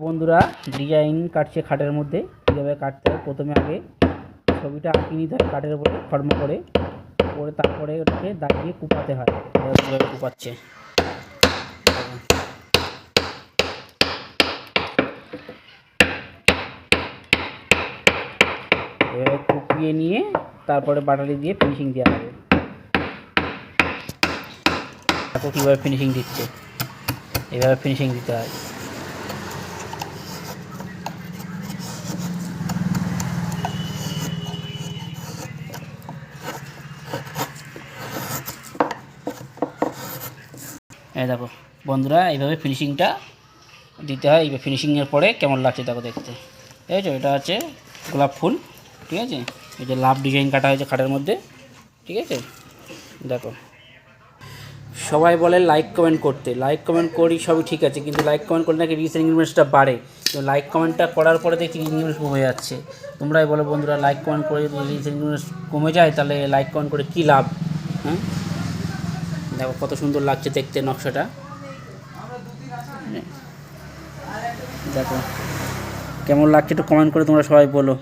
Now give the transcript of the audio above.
বন্ধুরা ডিজাইন কাটছে খাটের মধ্যে কীভাবে কাটতে হয়। প্রথমে আগে ছবিটা আঁকিয়ে নিতে হয় কাঠের উপরে ফর্ম করে তারপরে ওটাকে দাগিয়ে কুপাতে হয়। কীভাবে কুপাচ্ছে এভাবে কুপিয়ে নিয়ে তারপরে বাটালি দিয়ে ফিনিশিং দেওয়া হবে। দেখো কীভাবে ফিনিশিং দিচ্ছে, এভাবে ফিনিশিং দিতে হয়। এই দেখো বন্ধুরা এইভাবে ফিনিশিংটা দিতে হয়। এইভাবে ফিনিশিংয়ের পরে কেমন লাগছে দেখো দেখতে। ঠিক আছে, এটা হচ্ছে গোলাপ ফুল। ঠিক আছে, এই যে লাভ ডিজাইন কাটা হয়েছে খাটের মধ্যে। ঠিক আছে, দেখো সবাই বলে লাইক কমেন্ট করতে, লাইক কমেন্ট করি সবই ঠিক আছে, কিন্তু লাইক কমেন্ট করলে নাকি রিচ এঙ্গেজমেন্টটা বাড়ে। তো লাইক কমেন্টটা করার পরে দেখছি এঙ্গেজমেন্ট কমে যাচ্ছে। তোমরাই বলো বন্ধুরা, লাইক কমেন্ট করে যদি রিচ এঙ্গেজমেন্ট কমে যায় তাহলে লাইক কমেন্ট করে কী লাভ? হ্যাঁ, দেখো কত সুন্দর লাগছে দেখতে নকশাটা। দেখো কেমন লাগছে একটু কমেন্ট করে তোমরা সবাই বলো।